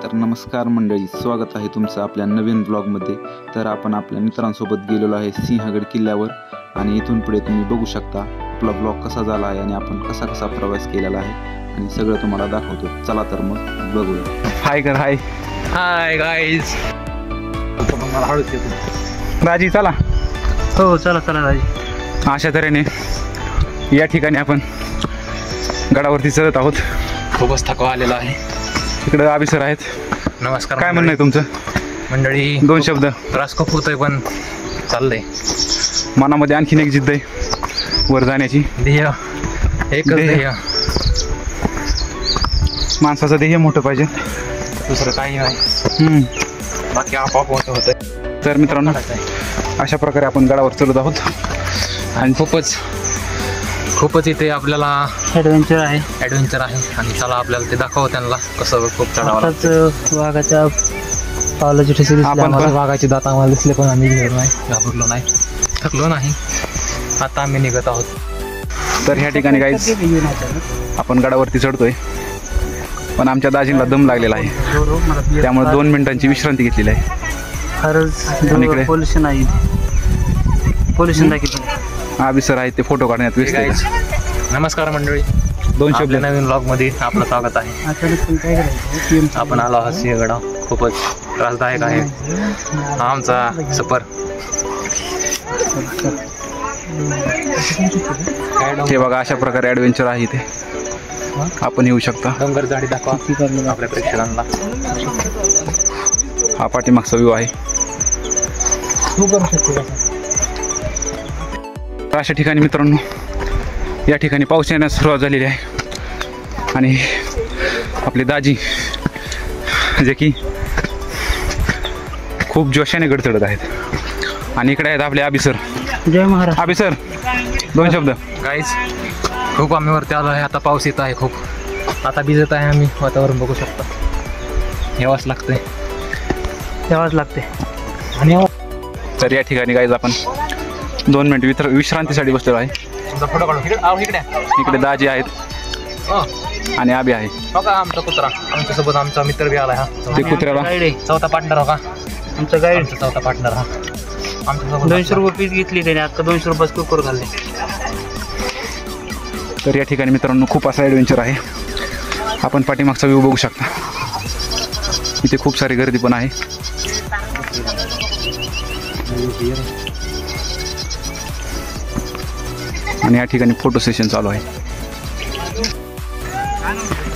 तर नमस्कार मंडळी, स्वागत आहे तुमचं आपल्या नवीन ब्लॉगमध्ये। तर आपण आपल्या मित्रांसोबत गेलेलो आहे सिंहगड किल्ल्यावर आणि इथून पुढे तुम्ही बघू शकता आपला ब्लॉग कसा झाला आहे आणि आपण कसा कसा प्रवास केलेला आहे आणि सगळं तुम्हाला दाखवतो। चला तर मग बघूया। हाय कर हाय हाय गाईज। मला हळूच येतो राजी, चला। हो चला चला राजी। अशा तऱ्हेने या ठिकाणी आपण गडावरती चढत आहोत। खूपच थकवा आलेला आहे। इकडे अभिसर आहेत। नमस्कार। काय म्हणणं आहे तुमचं मंडळी? दोन शब्द। त्रास खूप होतोय पण चाललंय। मनामध्ये आणखीन एक जिद्द आहे वर जाण्याची। ध्येय एकच ध्येय। माणसाचं ध्येय मोठं पाहिजे, दुसरं काही नाही। बाकी आपोआप होतंय। तर मित्रांनो अशा प्रकारे आपण गडावर चढत आहोत आणि खूपच इथे आपल्याला ॲडव्हेंचर आहे आणि चला आपल्याला ते दाखव त्यांना कसं खूप चढावं लागतं। वाघाच्या पावलाची ठिसी दिसली आम्हाला, वाघाचे दात आम्हाला दिसले पण आम्ही घाबरलो नाही, थकलो नाही। आता आम्ही निघत आहोत। तर ह्या ठिकाणी काहीच आपण गडावरती चढतोय पण आमच्या दाजींना दम लागलेला आहे, त्यामुळे 2 मिनिटांची विश्रांती घेतलेली आहे। खरंच पोल्युशन आहे, पोल्युशन दाखवतो। अभिसर आहेत ते फोटो काढण्यात व्यस्त आहेत। नमस्कार मंडळी, 2 शब्द। नवीन ब्लॉग मध्ये आपलं स्वागत आहे। आपण आलो आहोत सिंहगड। खूपच त्रासदायक आहे हा आमचा सफर। हे बघा अशा प्रकारे ॲडव्हेंचर आहे इथे, आपण येऊ शकता। डोंगर झाडी दाखवा आपल्या प्रेक्षकांना। हा पाठीमागचा व्ह्यू आहे। अशा ठिकाणी मित्रांनो या ठिकाणी पाऊस येण्यास सुरुवात झालेली आहे आणि आपले दाजी जे की खूप जोशाने गड चढत आहेत आणि इकडे आहेत आपले अभिसर। जय महाराज। अभिसर 2 शब्द। गाईज खूप आम्ही वरती आलो आहे, आता पाऊस येत आहे खूप, आता भिजत आहे आम्ही। वातावरण बघू शकता, यावंच लागते आणि तर या ठिकाणी गाईज आपण 2 मिनिट विश्रांतीसाठी बसलेलो आहे। फोटो काढू इकडे दाजी आहेत आणि आबी आहे। बघा आमचा कुत्रा, आमच्यासोबत आमचा मित्र बी आला। हा ते कुत्र्याला चौथा पार्टनर हो का, आमचा गाईड चौथा पार्टनर हा आमच्यासोबत। 200 रुपये फीस घेतली त्याने, आता 200 रुपये कुकर घालले। तर या ठिकाणी मित्रांनो खूप असा ॲडव्हेंचर आहे। आपण पाठीमागचा व्ह्यू बघू शकता, इथे खूप सारी गर्दी पण आहे। आणि या ठिकाणी फोटो सेशन चालू आहे।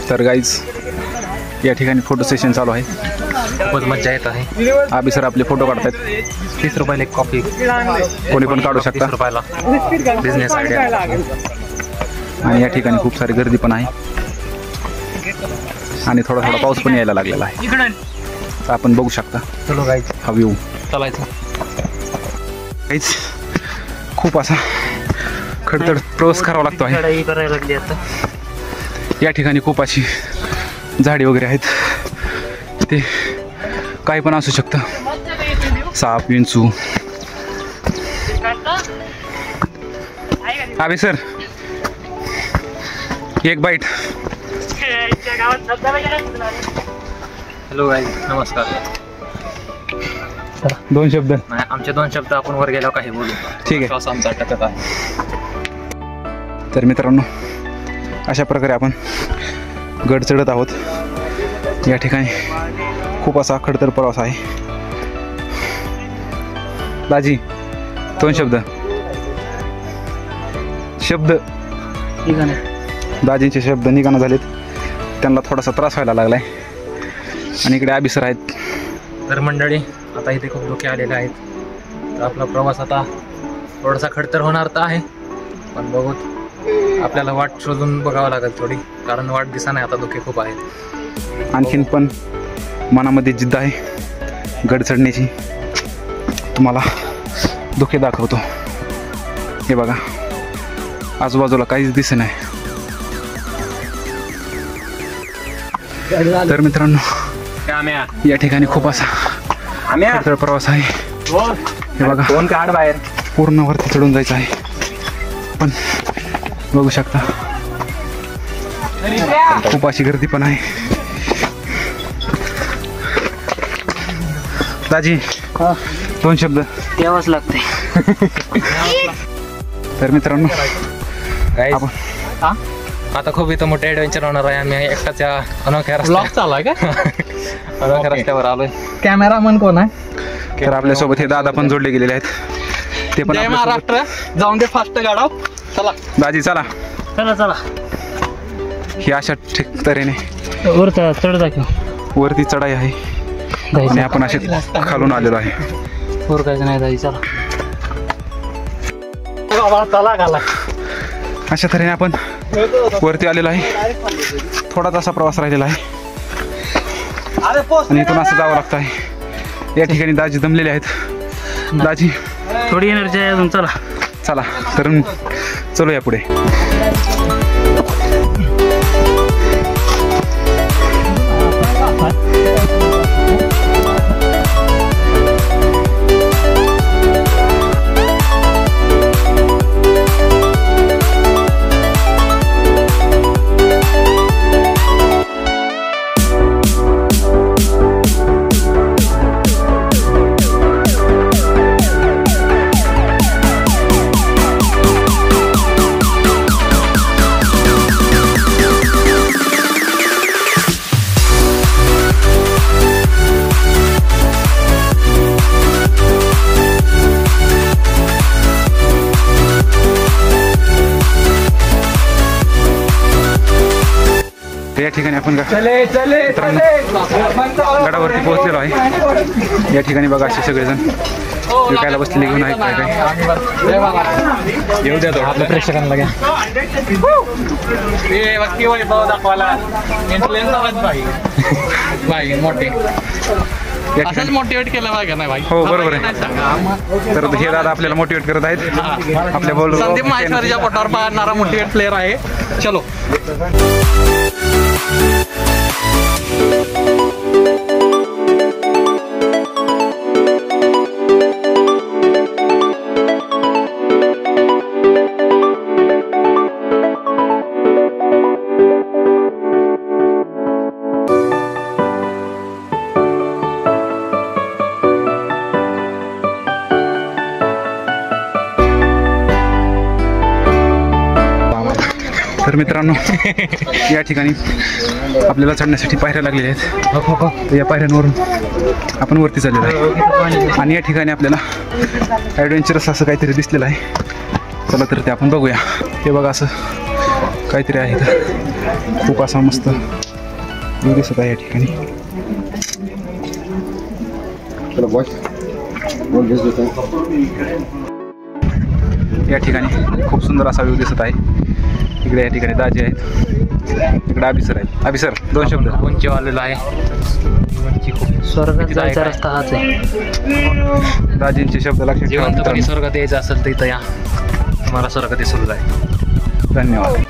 तर गाईज या ठिकाणी फोटो सेशन चालू आहे, खूपच मजा येत आहे। आबी सर आपले फोटो काढतात। 30 रुपयाला एक कॉफी, कोणी पण काढू शकता। 30 रुपयाला बिझनेस आयडिया। आणि या ठिकाणी खूप सारी गर्दी पण आहे आणि थोडा पाऊस पण यायला लागलेला आहे, तर आपण बघू शकता। चलो गाईज हा व्ह्यू चालायचं। काहीच खूप असा खडतर प्रवास करावा लागतो आहे। करायला लागली आता। या ठिकाणी खूप अशी झाडी वगैरे आहेत, ते काही पण असू शकतं, साप विंचू। अभि सर एक बाईट। हॅलो गाईज, नमस्कार। 2 शब्द। नाही, आमचे 2 शब्द आपण वर गेल्यावर काही बोलू। ठीक आहे, श्वास आमचा अटकत आहे। तर मित्रांनो अशा प्रकारे आपण गड चढत आहोत। या ठिकाणी खूप असा खडतर प्रवास आहे। दाजी 2 शब्द। दाजींचे शब्द निघाना झालेत, त्यांना थोडासा त्रास व्हायला लागलाय आणि इकडे अभिसर आहेत। तर मंडळी आता इथे खूप लोक आलेले आहेत, तर आपला प्रवास आता थोडासा खडतर होणार तर आहे, पण बघूत आपल्याला वाट शोधून बघावं लागेल थोडी, कारण वाट दिसणार आता धोके खूप आहेत। आणखीन पण मनामध्ये जिद्द आहे गड चढण्याची। तुम्हाला धोके दाखवतो, हे बघा आजूबाजूला काहीच दिसत नाही। तर मित्रांनो या ठिकाणी खूप असा खडतर प्रवास आहे। हे बघा पूर्ण वरती चढून जायचं आहे, पण बघू शकता खूप अशी गर्दी पण आहे। दाजी 2 शब्द यावंच लागते. तर मित्रांनो आपण आता खूप इथं मोठे ऍडव्हेंचर होणार आहे. आम्ही एकटाच्या अनोख्या रस्त्यावर चालू का अनोख्या रस्त्यावर आलोय. कॅमेरामन कोण आहे? तर आपल्यासोबत हे दादा पण जोडले गेलेले आहेत. ते पण महाराष्ट्र जाऊन दे फास्ट गाडा. चला दाजी चला चला चला. ही अशा तऱ्हेने वरती चढाई आहे आणि आपण असे खालून आलेलो आहे. काय नाही दाजी चला. अशा तऱ्हेने आपण वरती आलेलो आहे. थोडाच असा प्रवास राहिलेला आहे आणि इथून असं जावं लागतं आहे. या ठिकाणी दाजी दमलेले आहेत. दाजी थोडी एनर्जी आहे अजून. चला चला तर चलूया पुढे. या ठिकाणी आपण गडावरती पोहोचलेलो आहे. या ठिकाणी बघा असे सगळेजण विकायला बसलेले घेऊन आहेत. काय काय येऊ द्या तो आपल्या प्रेक्षकांना घ्या. मोठे असंच मोटिवेट केलं पाहिजे नाही भाई. हो बरोबर आहे. तर हे दादा आपल्याला मोटिवेट करत आहेत. आपल्या बोल संदीप माहेश्वरीच्या पोटावर पाहणारा मोटिवेट प्लेअर आहे. चलो तर मित्रांनो या ठिकाणी आपल्याला चढण्यासाठी पायऱ्या लागलेल्या आहेत. तर या पायऱ्यांवरून आपण वरती चाललेलो आहे आणि या ठिकाणी आपल्याला ॲडव्हेंचरस असं काहीतरी दिसलेलं आहे. चला तर ते आपण बघूया. हे बघा असं काहीतरी आहे. खूप असा मस्त व्ह्यू दिसत आहे या ठिकाणी. या ठिकाणी खूप सुंदर असा व्ह्यू दिसत आहे. इकडे या ठिकाणी दाजी आहेत. इकडे अभिसर आहेत. अभिसर 2 शब्द. उंची वाढलेला आहे. स्वर्गात जायचा रस्ता हाच आहे. दाजींचे शब्द लक्षात ठेवा. जिवंतपणी स्वर्गात यायचं असेल तर इथं या. तुम्हाला स्वर्गात सुरू आहे. धन्यवाद.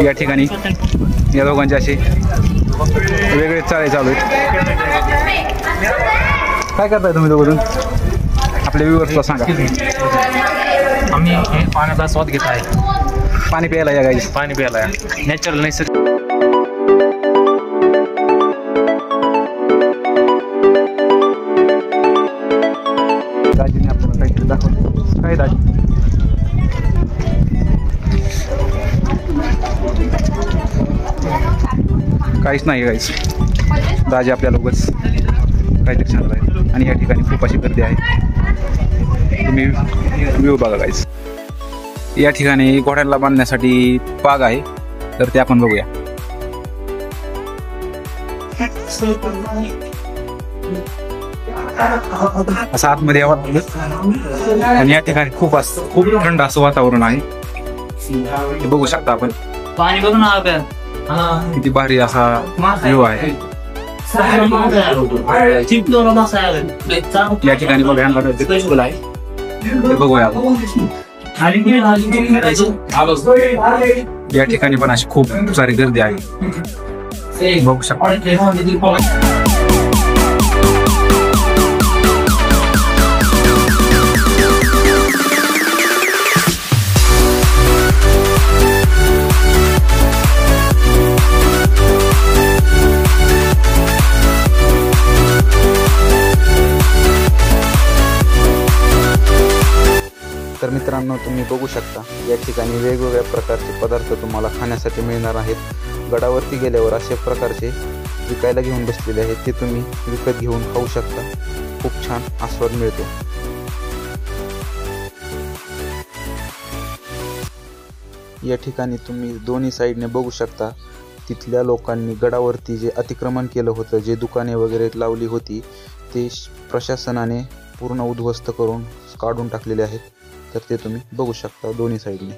या ठिकाणी या दोघांचे असे वेगळे चाळे चालू आहेत. काय करताय तुम्ही दोघं? आपल्या व्ह्यूअर्सला सांगा. आम्ही हे पाण्याचा स्वाद घेत आहे. पाणी प्यायला या गाईस. पाणी प्यायला या. नॅचरल नैसर्गिक. दाजीने आपल्याला काहीतरी दाखवलं. काय दाजी? काहीच नाही गाईस. दाजी आपल्याला उगाच काहीतरी सांगत आहे आणि या ठिकाणी खूप अशी गर्दी आहे. तुम्ही व्ह्यू बघा गाईस. या ठिकाणी घोड्यांना बांधण्यासाठी पाग आहे. तर ते आपण बघूया. असं आतमध्ये यावं आणि या ठिकाणी खूप थंड असं वातावरण आहे. हे बघू शकता आपण. पाणी बघ ना आपल्या. किती भारी असा व्ह्यू आहे. या ठिकाणी बघा बघूया. या ठिकाणी पण अशी खूप सारी गर्दी आहे, बघू शकता. तर मित्रांनो, तुम्ही बघू शकता या ठिकाणी वेगवेगळ्या प्रकारचे पदार्थ तुम्हाला खाण्यासाठी मिळणार आहेत. गडावरती गेल्यावर अशा प्रकारचे विकायला घेऊन बसलेले आहेत, ते तुम्ही विकत घेऊन खाऊ शकता. खूप छान आस्वाद मिळतो. या ठिकाणी तुम्ही दोन्ही साईडने बघू शकता, तिथल्या लोकांनी गडावरती जे अतिक्रमण केलं होतं, जे दुकाने वगैरे लावली होती, ते प्रशासनाने पूर्ण उद्ध्वस्त करून काढून टाकलेले आहेत. तर ते तुम्ही बघू शकता दोन्ही साईडने.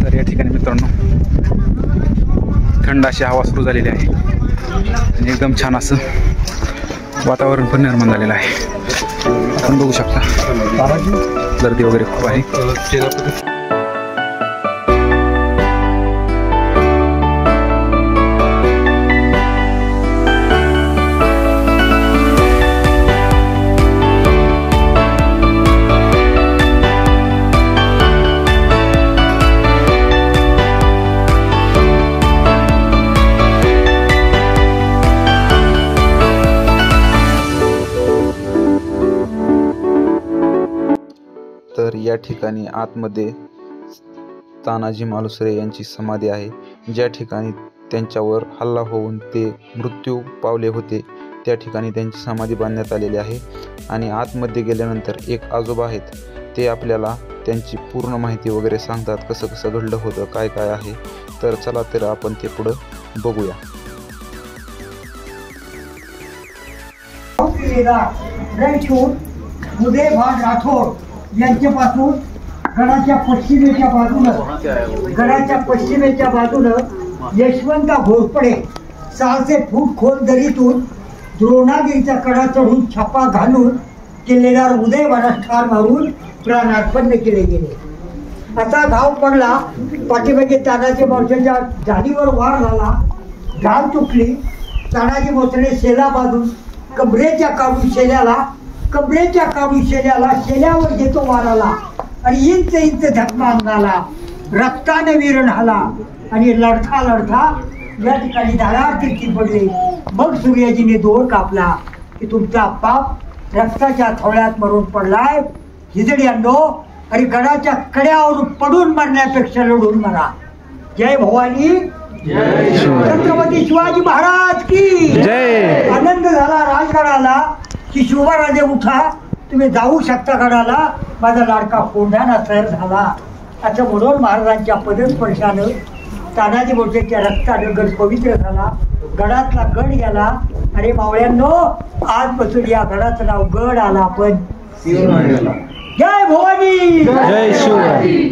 तर या ठिकाणी मित्रांनो थंड अशी हवा सुरू झालेली आहे आणि एकदम छान असं वातावरण पण निर्माण झालेलं आहे. आपण बघू शकता गर्दी वगैरे खूप आहे. तर या ठिकाणी आतमध्ये तानाजी मालुसरे यांची समाधी आहे, ज्या ठिकाणी त्यांच्यावर हल्ला होऊन ते मृत्यू पावले होते. त्या ठिकाणी त्यांची समाधी बांधण्यात आलेली आहे. आणि आतमध्ये गेल्यानंतर एक आजोबा आहेत, ते आपल्याला त्यांची पूर्ण माहिती वगैरे सांगतात, कसं कसं घडलं होतं, काय काय आहे. तर चला तर आपण ते पुढं बघूया. उदयभान राठोड यांच्यापासून गडाच्या पश्चिमेच्या बाजूनं यशवंत घोरपडे 600 फूट खोल दरीतून द्रोणागिरीचा कडा चढून छापा घालून किल्लेदार उदयभानास ठार मारून प्राणार्पण केले गेले. असा घाव पडला. पाठीमागे तानाजी मोर्चाच्या जाणीवर वार झाला. घाव चुकली. तानाजी मोर्चाने शेला बांधून कमरेच्या काढून शेल्यावर घेतो वाराला आणि इंच इंच धक्का अंगाला रक्ताने विरण आला आणि लढता या ठिकाणी दारावर किती पडले. मग सूर्याजीने दोर कापला की तुमचा पाप रक्ताच्या थोड्यात मरून पडलाय. हिजड्यांनो, आणि गडाच्या कड्यावर पडून मरण्यापेक्षा लढून मरा. जय भवानी. छत्रपती शिवाजी महाराज की जय. आनंद झाला राजगडाला की शिवराजे उठा, तुम्ही जाऊ शकता गडाला, माझा लाडका कोंढाणा तयार झाला. असं म्हणून महाराजांच्या पदस्पर्शानं तानाजी मोर्चाच्या रक्तानं गड पवित्र झाला. गडातला गड गेला. अरे मावळ्यांनो, आजपासून या गडाचं नाव गड आला. पण जय भवानी. जय शिवराय.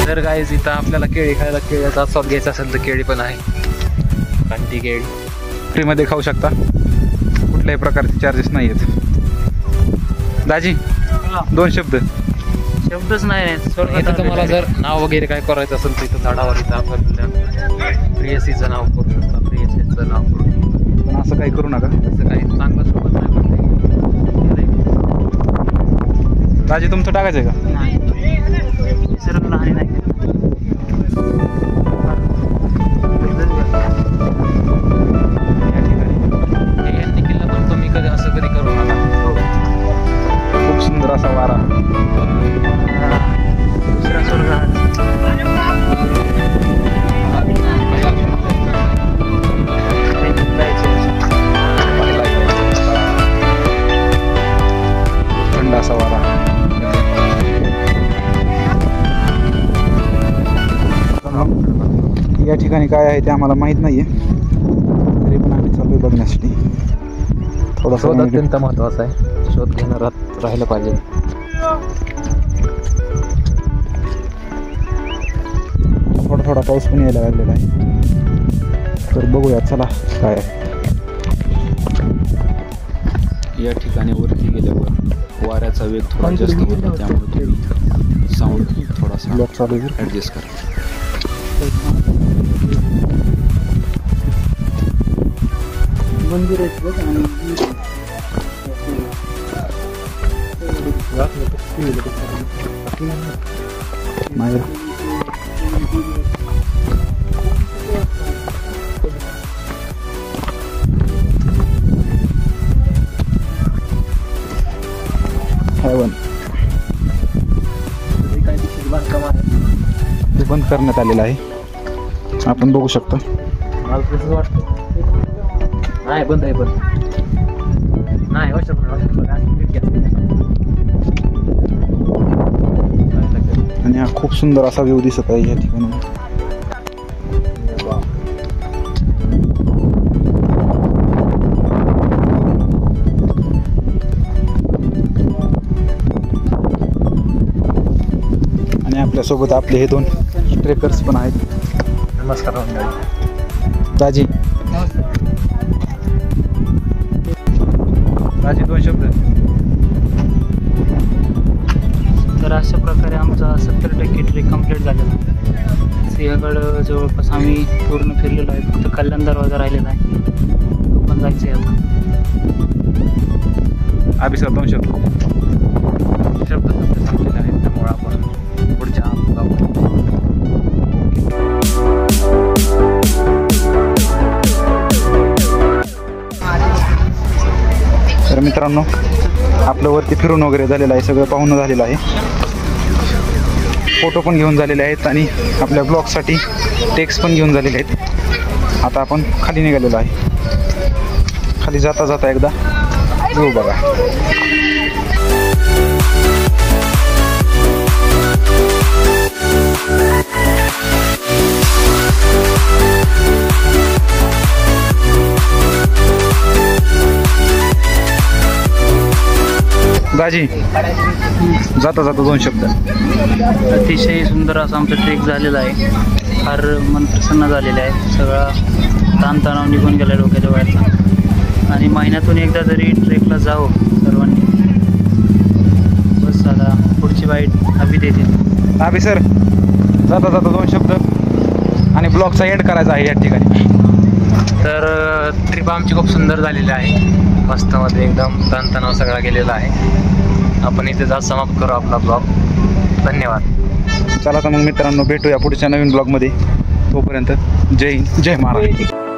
तर गाईज इथं आपल्याला केळी खायला, केळीचा स्वाद घ्यायचा असेल तर केळी पण आहे. कांटी केळी फ्रीमध्ये खाऊ शकता, कुठल्याही प्रकारचे चार्जेस नाही आहेत. दाजी, 2 शब्दच नाही. इथं तुम्हाला जर नाव वगैरे काय करायचं असेल तर इथं झाडावर इथं आपण प्रियसीचं नाव करू शकता. प्रियसीचं नाव करू. पण असं काही करू नका. असं काही चांगलं सोबत नाही म्हणते. दाजी, तुमचं टाकायचं आहे का? नाही, निसर्गाला हानी नाही. या ठिकाणी काय आहे ते आम्हाला माहीत नाही आहे, तरी पण आम्ही चालू आहे बघण्यासाठी. थोडासा शोध अत्यंत महत्त्वाचा आहे, शोध घेणं राहिलं पाहिजे. थोडा थोडा पाऊस पण यायला लागलेला आहे, तर बघूया चला काय आहे. या ठिकाणी वरती गेल्यावर वाऱ्याचा वेग थोडा जास्त होता, त्यामुळे तुम्ही साऊंड थोडासा ॲडजस्ट करा. मंदिर आहेत बघ आणि माझ्या ते बंद करण्यात आलेलं आहे, आपण बघू शकतो. मला तसंच वाटतं. नाही बंद आहे, बंद नाही. आणि हा खूप सुंदर असा व्ह्यू दिसत आहे या ठिकाणी. आणि आपल्यासोबत आपले हे 2 ट्रेकर्स पण आहेत. नमस्कार मंडळी. राजी राजी 2 शब्द. तर अशा प्रकारे आमचा 70% ट्रेक कंप्लीट झालेला आहे. सिंहगड जवळपास आम्ही पूर्ण फिरलेलो आहे, फक्त कल्याण दरवाजा राहिलेला आहे, तो पण जायचं आहे आता. अभिषेक 2 शब्द संपलेले आहेत, त्यामुळे आपण पुढच्या तर मित्रांनो, आपलं वरती फिरून वगैरे झालेलं आहे, सगळं पाहून झालेलं आहे, फोटो पण घेऊन झालेले आहेत आणि आपल्या ब्लॉगसाठी टेक्स्ट पण घेऊन झालेले आहेत. आता आपण खाली निघालेलो आहे. खाली जाता जाता एकदा येऊ बघा. दाजी जाता जाता 2 शब्द. अतिशय सुंदर असा आमचा ट्रेक झालेला आहे, फार मन प्रसन्न झालेलं आहे, सगळा ताणतणाव निघून गेला डोक्याच्या बाहेरचा. आणि महिन्यातून एकदा तरी ट्रेकला जावं सर्वांनी. बस आता पुढची वाईट हवी देतील. अभि सर जाता जाता 2 शब्द आणि ब्लॉगचा एंड करायचा आहे या ठिकाणी. तर ट्रिप आमची खूप सुंदर झालेली आहे, मस्तमध्ये एकदम ताणतणाव सगळा गेलेला आहे. आपण इथे आज समाप्त करू आपला ब्लॉग. धन्यवाद. चला तर मग मित्रांनो, भेटूया पुढच्या नवीन ब्लॉगमध्ये. तोपर्यंत जय हिंद, जय महाराष्ट्र.